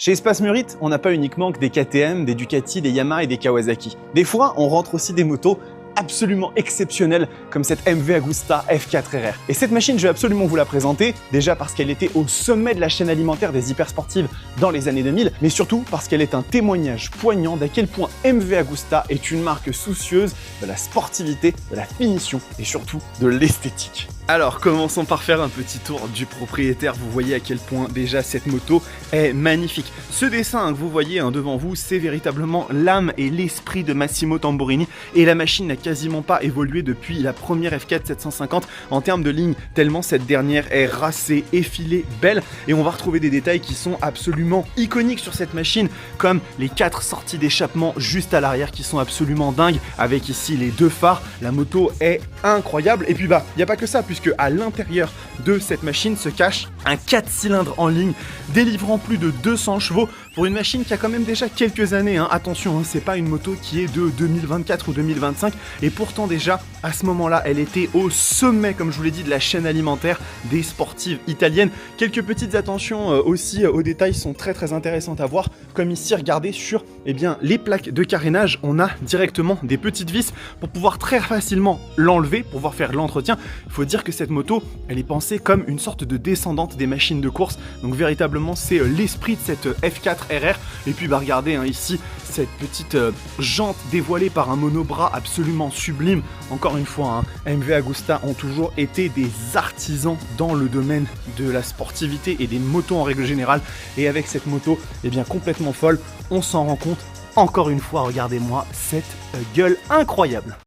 Chez Espace Murit, on n'a pas uniquement que des KTM, des Ducati, des Yamaha et des Kawasaki. Des fois, on rentre aussi des motos absolument exceptionnelle comme cette MV Agusta F4 RR. Et cette machine, je vais absolument vous la présenter, déjà parce qu'elle était au sommet de la chaîne alimentaire des hypersportives dans les années 2000, mais surtout parce qu'elle est un témoignage poignant d'à quel point MV Agusta est une marque soucieuse de la sportivité, de la finition et surtout de l'esthétique. Alors commençons par faire un petit tour du propriétaire. Vous voyez à quel point déjà cette moto est magnifique. Ce dessin que vous voyez devant vous, c'est véritablement l'âme et l'esprit de Massimo Tamburini, et la machine n'a quasiment pas évolué depuis la première F4 750 en termes de ligne, tellement cette dernière est racée, effilée, belle, et on va retrouver des détails qui sont absolument iconiques sur cette machine, comme les 4 sorties d'échappement juste à l'arrière qui sont absolument dingues, avec ici les 2 phares. La moto est incroyable, et puis il n'y a pas que ça, puisque à l'intérieur de cette machine se cache un 4 cylindres en ligne délivrant plus de 200 chevaux pour une machine qui a quand même déjà quelques années. Attention, c'est pas une moto qui est de 2024 ou 2025, et pourtant déjà à ce moment-là elle était au sommet, comme je vous l'ai dit, de la chaîne alimentaire des sportives italiennes. Quelques petites attentions aussi aux détails sont très intéressantes à voir, comme ici, regardez sur les plaques de carénage, on a directement des petites vis pour pouvoir très facilement l'enlever, pour pouvoir faire l'entretien. Il faut dire que cette moto, elle est pensée comme une sorte de descendante des machines de course, donc véritablement c'est l'esprit de cette F4 RR. Et puis regardez ici cette petite jante dévoilée par un monobras absolument sublime. Encore une fois, MV Agusta ont toujours été des artisans dans le domaine de la sportivité et des motos en règle générale, et avec cette moto complètement folle, on s'en rend compte. Encore une fois, regardez-moi cette gueule incroyable.